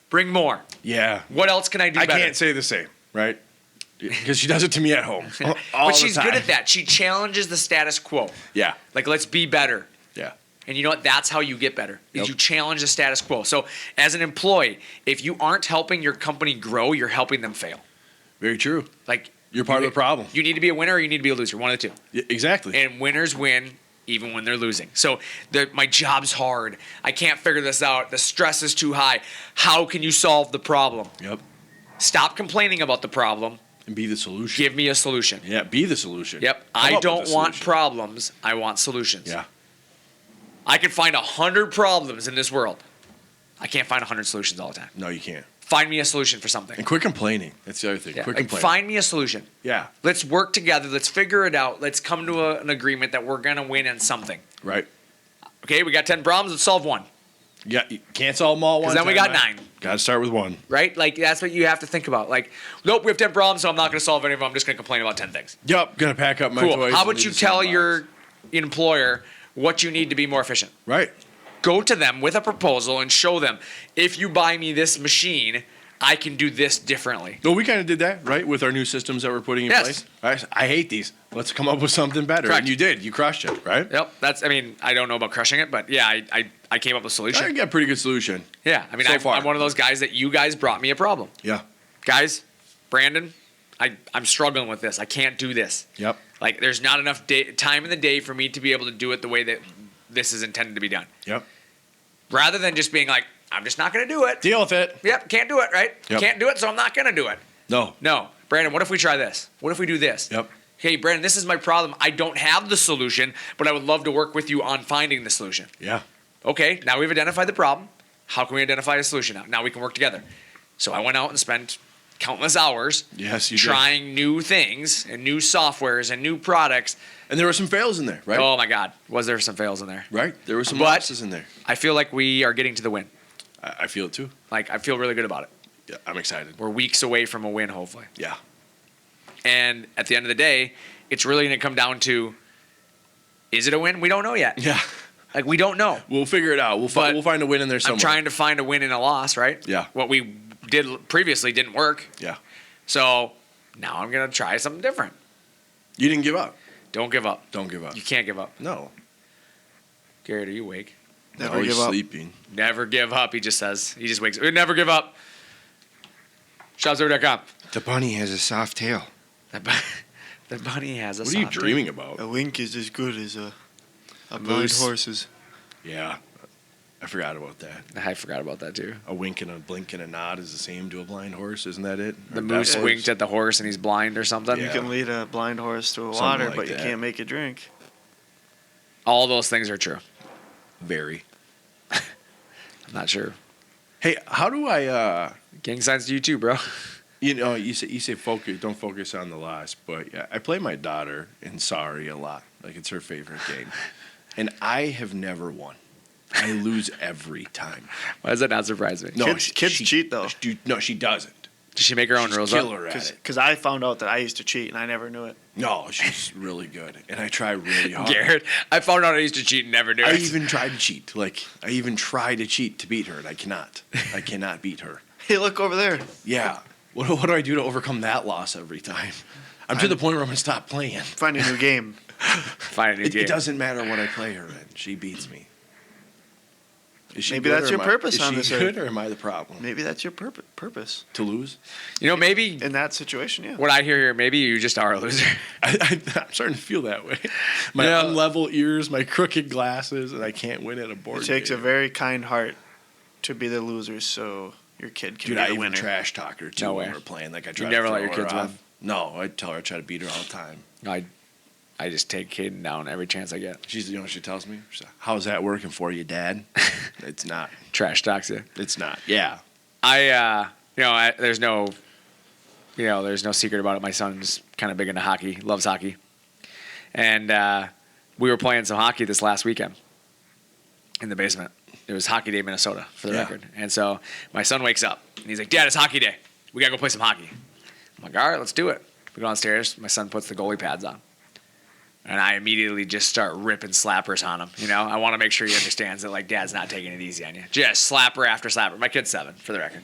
Bring more. Yeah. What else can I do I better? can't say the same, right? Because she does it to me at home. All But the she's good time. at that. She challenges the status quo. Yeah. Like, let's be better. Yeah. And you know what? That's how you get better. Is Yep. you challenge the status quo. So as an employee, if you aren't helping your company grow, you're helping them fail. Very true. Like, You're part of the problem. You need to be a winner or you need to be a loser. One of the two. Exactly. And winners win even when they're losing. So my job's hard. I can't figure this out. The stress is too high. How can you solve the problem? Yep. Stop complaining about the problem. And be the solution. Give me a solution. Yeah, be the solution. Yep. Come I up with don't a want solution. problems. I want solutions. Yeah. I can find 100 problems in this world. I can't find 100 solutions all the time. No, you can't. Find me a solution for something. And quit complaining. That's the other thing. Yeah, Quit like, complaining. find me a solution. Yeah. Let's work together. Let's figure it out. Let's come to an agreement that we're going to win in something. Right. Okay, we got 10 problems. Let's solve one. Yeah. You can't solve them all at one Because then we time, got man. 9. Got to start with one. Right? Like, that's what you have to think about. Like, nope, we have 10 problems, so I'm not going to solve any of them. I'm just going to complain about 10 things. Yep. Gonna pack up my Cool. toys. How and about leave you the tell sandbox. your employer what you need to be more efficient? Right. Go to them with a proposal and show them, if you buy me this machine, I can do this differently. Well, we kind of did that, right, with our new systems that we're putting in Yes. place. I hate these. Let's come up with something better. Correct. And you did. You crushed it, right? Yep. I don't know about crushing it, but yeah, I came up with a I solution. got a pretty good solution. Yeah. I mean, So far. I'm one of those guys that you guys brought me a problem. Yeah. Guys, Brandon, I'm struggling with this. I can't do this. Yep. Like, there's not enough time in the day for me to be able to do it the way that this is intended to be done. Yep. Rather than just being like, I'm just not going to do it. Deal with it. Yep, can't do it, right? Yep. Can't do it, so I'm not going to do it. No. No. Brandon, what if we try this? What if we do this? Yep. Hey, Brandon, this is my problem. I don't have the solution, but I would love to work with you on finding the solution. Yeah. Okay, now we've identified the problem. How can we identify a solution now? Now we can work together. So I went out and spent countless hours Yes, you did. trying new things and new softwares and new products. And there were some fails in there, right? Oh my God, was there some fails in there? Right. There were some But- lapses in there. I feel like we are getting to the win. I feel it too. Like, I feel really good about it. Yeah. I'm excited. We're weeks away from a win, hopefully. Yeah. And at the end of the day, it's really going to come down to, is it a win? We don't know yet. Yeah. Like, we don't know. We'll figure it out. We'll find a win in there somewhere. I'm trying to find a win and a loss, right? Yeah. What we did previously didn't work. Yeah. So now I'm going to try something different. You didn't give up. Don't give up. Don't give up. You can't give up. No. Garrett, are you awake? Never No, he's give up. sleeping. Never give up, he just says. He just wakes up. Never give up. ShopSabre.com. The bunny has a soft tail. The bunny has a What are you soft dreaming about? A wink is as good as a blind moose. horse's. Yeah. I forgot about that. I forgot about that too. A wink and a blink and a nod is the same to a blind horse, isn't that it? The Or moose deaf winked horse? at the horse and he's blind or something. You can lead a blind horse to Something water, like but you that. can't make it drink. All those things are true. Very. I'm not sure. Hey, how do I? Gang signs to you too, bro. You say focus, don't focus on the loss, but yeah, I play my daughter in Sorry a lot. Like it's her favorite game, and I have never won. I lose every time. Why does that not surprise me? No, Kids cheat, though. No, she doesn't. Does she make her own She's rules killer up? at it. Because I found out that I used to cheat and I never knew it. No, she's really good, and I try really hard. Garrett, I found out I used to cheat and never do I it. even tried to cheat. Like I even try to cheat to beat her, and I cannot. I cannot beat her. Hey, look over there. Yeah. What do I do to overcome that loss every time? I'm to the point where I'm gonna stop playing. Find a new game. Find a new game. It doesn't matter what I play her in. She beats me. Is she Maybe good that's or your am I- purpose on Is this she good earth. or am I the problem? Maybe that's your purpose. To lose? You know, maybe In that situation, yeah. what I hear here, maybe you just are a loser. I'm starting to feel that way. My Yeah. unlevel ears, my crooked glasses, and I can't win at a board It takes a game. very kind heart to be the loser so your kid can Dude, be I the even winner. trash talk her too No when way. we're playing. Like I try never to let throw your her kids off. win? No, I tell her I try to beat her all the time. I just take Caden down every chance I get. She's, you know, what she tells me, she's like, "How's that working for you, Dad?" It's not. Trash talks you. It's not. Yeah. There's no secret about it. My son's kind of big into hockey, loves hockey. And we were playing some hockey this last weekend in the basement. It was Hockey Day, Minnesota, for the Yeah. record. And so my son wakes up, and he's like, Dad, it's hockey day. We got to go play some hockey. I'm like, all right, let's do it. We go downstairs. My son puts the goalie pads on. And I immediately just start ripping slappers on him. You know, I want to make sure he understands that, like, Dad's not taking it easy on you. Just slapper after slapper. My kid's 7, for the record.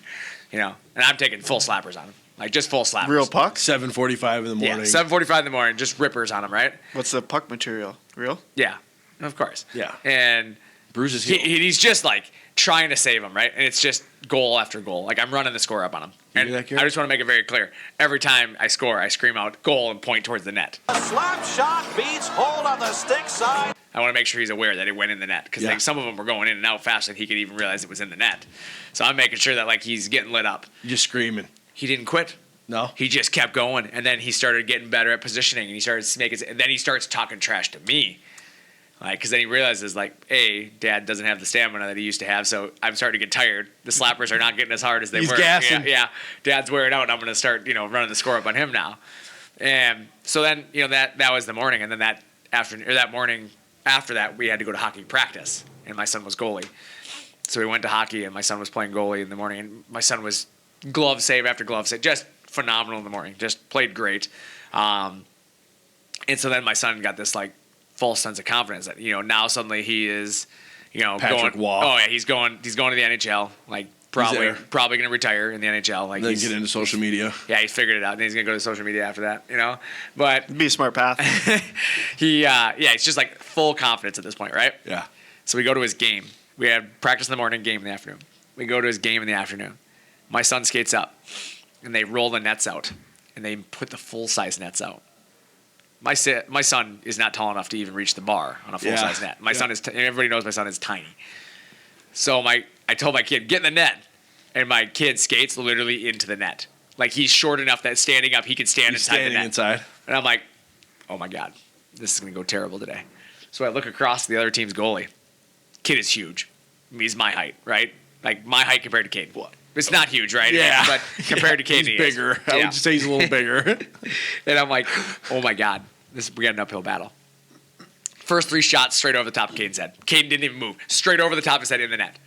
You know, and I'm taking full slappers on him. Like, just full slappers. Real puck? 7:45 in the morning. Yeah, 7:45 in the morning, just rippers on him, right? What's the puck material? Real? Yeah, of course. Yeah. And Bruises heel. he's just, like, trying to save him, right? And it's just goal after goal. Like, I'm running the score up on him. You And do that, I Garrett? just want to make it very clear. Every time I score, I scream out goal and point towards the net. Slap shot beats hold on the stick side. I want to make sure he's aware that it went in the net because Yeah. like some of them were going in and out faster than he could even realize it was in the net. So I'm making sure that like he's getting lit up. You're just screaming. He didn't quit. No. He just kept going, and then he started getting better at positioning, and he started making. And then he starts talking trash to me, like because then he realizes like, Dad doesn't have the stamina that he used to have, so I'm starting to get tired. The slappers are not getting as hard as they He's were. gassing. Yeah, Dad's wearing out, and I'm going to start running the score up on him now. And so then that was the morning, and then that afternoon or that morning after that we had to go to hockey practice, and my son was goalie. So we went to hockey, and my son was playing goalie in the morning, and my son was glove save after glove save, just phenomenal in the morning, just played great. And so then my son got this like false sense of confidence that now suddenly he is Patrick going. Waugh. Oh yeah, he's going to the NHL, like probably there. going to retire in the NHL. Like Then he's, get into social media. yeah, he figured it out. Then he's going to go to social media after that, But It'd be a smart path. it's just like full confidence at this point, right? Yeah. So we go to his game. We had practice in the morning, game in the afternoon. We go to his game in the afternoon. My son skates up, and they roll the nets out, and they put the full-size nets out. My son is not tall enough to even reach the bar on a full-size Yeah. net. My son is, everybody knows my son is tiny. So I told my kid, get in the net, and my kid skates literally into the net. Like he's short enough that standing up, he can stand He's inside the standing net. inside. And I'm like, oh my God, this is going to go terrible today. So I look across the other team's goalie. Kid is huge. I mean, he's my height, right? Like my height compared to Caden. It's not huge, right? Yeah. But compared to Caden, He's bigger. I would just say he's a little bigger. And I'm like, oh my God, we got an uphill battle. First 3 shots straight over the top of Caden's head. Caden didn't even move. Straight over the top of his head in the net.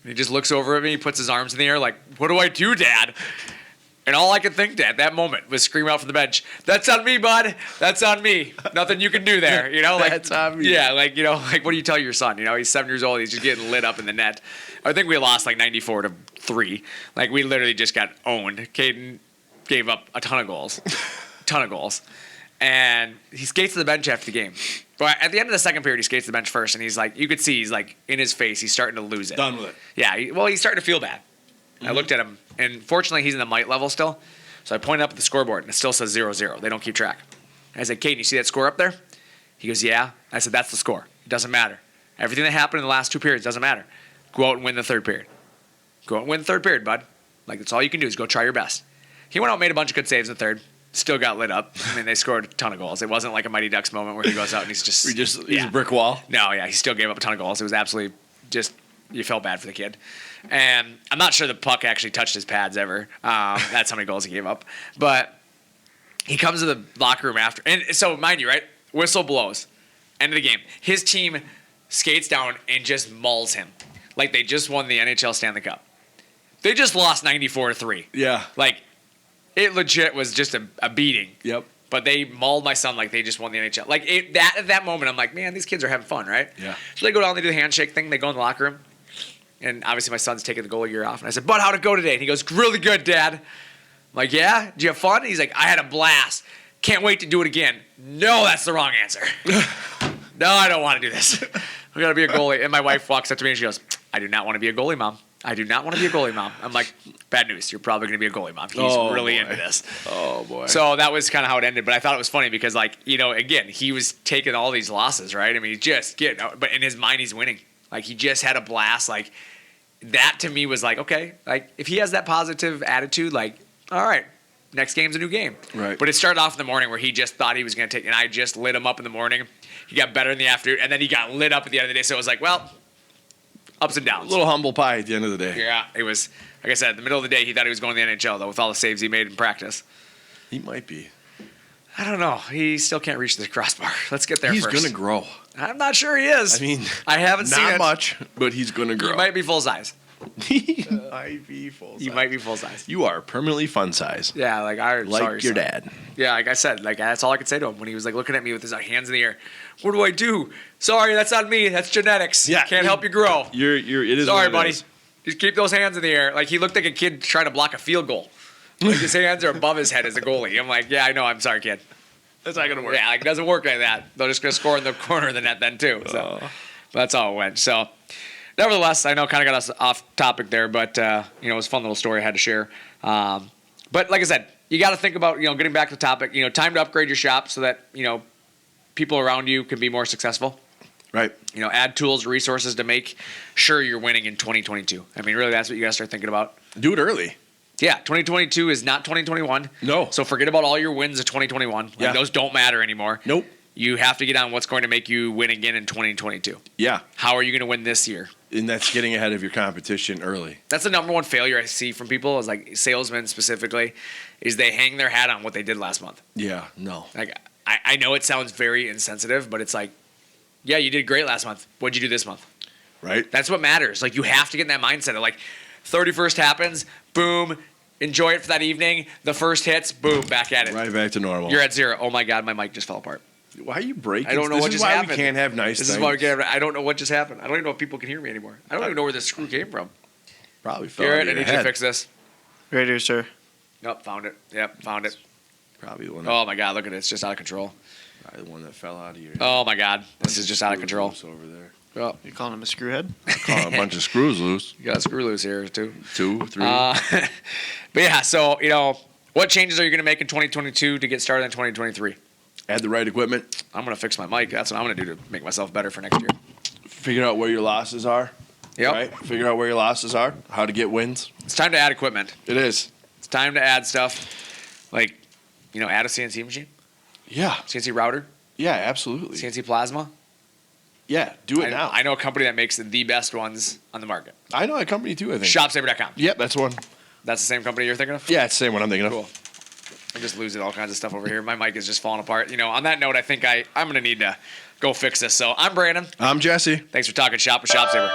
And he just looks over at me, he puts his arms in the air like, what do I do, Dad? And all I could think at that moment was scream out from the bench, that's on me, bud. That's on me. Nothing you can do there. Like That's on me. Yeah, like what do you tell your son? He's 7 years old, he's just getting lit up in the net. I think we lost like 94-3. Like we literally just got owned. Caden gave up a ton of goals. And he skates to the bench after the game. But at the end of the second period, he skates to the bench first, and he's like, you could see he's like in his face, he's starting to lose it. Done with it. Yeah, he's starting to feel bad. I looked at him, and fortunately, he's in the mite level still. So I pointed up at the scoreboard, and it still says 0-0. They don't keep track. And I said, Caden, you see that score up there? He goes, yeah. I said, that's the score. It doesn't matter. Everything that happened in the last 2 periods doesn't matter. Go out and win the third period. Go out and win the third period, bud. Like, that's all you can do is go try your best. He went out and made a bunch of good saves in the third. Still got lit up. I mean, they scored a ton of goals. It wasn't like a Mighty Ducks moment where he goes out and he's a brick wall. No, yeah, he still gave up a ton of goals. It was absolutely just, you felt bad for the kid. And I'm not sure the puck actually touched his pads ever. That's how many goals he gave up. But he comes to the locker room after. And so, mind you, right? Whistle blows. End of the game. His team skates down and just mauls him. Like they just won the NHL Stanley Cup. They just lost 94-3. Yeah. Like, it legit was just a beating. Yep. But they mauled my son like they just won the NHL. Like, at that moment, I'm like, man, these kids are having fun, right? Yeah. So they go down, they do the handshake thing, they go in the locker room. And obviously my son's taking the goalie gear off. And I said, "Bud, how'd it go today?" And he goes, "Really good, Dad." I'm like, "Yeah? Did you have fun?" And he's like, "I had a blast. Can't wait to do it again." No, that's the wrong answer. No, I don't want to do this. I'm going to be a goalie. And my wife walks up to me and she goes, "I do not want to be a goalie, Mom. I do not want to be a goalie, Mom." I'm like, "Bad news. You're probably going to be a goalie, Mom." He's really into this. Oh, boy. So that was kind of how it ended. But I thought it was funny because, like, you know, again, he was taking all these losses, right? I mean, he's just getting out. But in his mind, he's winning. Like, he just had a blast. Like, that to me was like, okay, like, if he has that positive attitude, like, all right, next game's a new game. Right. But it started off in the morning where he just thought he was going to take, and I just lit him up in the morning. He got better in the afternoon, and then he got lit up at the end of the day. So it was like, well, ups and A downs. little humble pie at the end of the day. Yeah, it was, like I said, in the middle of the day, he thought he was going to the NHL, though, with all the saves he made in practice. He might be. I don't know. He still can't reach the crossbar. Let's get there He's first. going to grow. I'm not sure he is. I mean, I haven't seen it. Not much, but he's going to grow. He might be full size. He might be full size. You might be full size. You are permanently fun size. Yeah, like Like your son. dad. Yeah, like I said, like that's all I could say to him when he was like looking at me with his hands in the air. What do I do? Sorry, that's not me. That's genetics. Yeah. Can't help you grow. It is Sorry, what it buddy. is. Just keep those hands in the air. Like he looked like a kid trying to block a field goal. Like his hands are above his head as a goalie. I'm like, yeah, I know. I'm sorry, kid. That's not going to work. Yeah, like it doesn't work like that. They're just gonna score in the corner of the net then too. So that's how it went. So nevertheless, I know kind of got us off topic there, but you know, it was a fun little story I had to share. But like I said, you got to think about, you know, getting back to the topic, you know, time to upgrade your shop so that, you know, people around you can be more successful. Right. You know, add tools, resources to make sure you're winning in 2022. I mean, really, that's what you got to start thinking about. Do it early. Yeah, 2022 is not 2021. No. So forget about all your wins of 2021. Like, Yeah. those don't matter anymore. Nope. You have to get on what's going to make you win again in 2022. Yeah. How are you going to win this year? And that's getting ahead of your competition early. That's the number one failure I see from people, is like salesmen specifically, is they hang their hat on what they did last month. Yeah. No. Like, I know it sounds very insensitive, but it's like, yeah, you did great last month. What'd you do this month? Right. That's what matters. Like, you have to get in that mindset of like, 31st happens, boom, enjoy it for that evening. The first hits, boom, back at it. Right back to normal. You're at 0. Oh my God, my mic just fell apart. Why are you breaking? I don't know this what is just why happened. we can't have nice This things. is why we can't have, I don't know what just happened. I don't even know if people can hear me anymore. I don't even know where this screw came from. Probably fell Garrett, out I of need your you to head. fix this. Right here, sir. Nope, found it. Yep, found it. Probably the one. Oh my God, look at it. It's just out of control. Probably the one that fell out of your. Oh my God, this is just out of control. Loose over there. Oh, You calling him a screwhead? Caught a bunch of screws loose. you got a screw loose here too. 2, 3. But yeah, so you know, what changes are you going to make in 2022 to get started in 2023? Add the right equipment. I'm going to fix my mic. That's what I'm going to do to make myself better for next year. Figure out where your losses are. Yep. Right. Figure out where your losses are. How to get wins. It's time to add equipment. It is. It's time to add stuff like, you know, add a CNC machine, Yeah. CNC router, Yeah. Absolutely. CNC plasma. Yeah. Do it now. I know a company that makes the best ones on the market. I know that company too. I think. ShopSabre.com. Yep. That's one. That's the same company you're thinking of? Yeah. It's the same one I'm thinking of. Cool. I'm just losing all kinds of stuff over here. My mic is just falling apart. You know, on that note, I think I'm going to need to go fix this. So I'm Brandon. I'm Jesse. Thanks for talking shop with ShopSabre.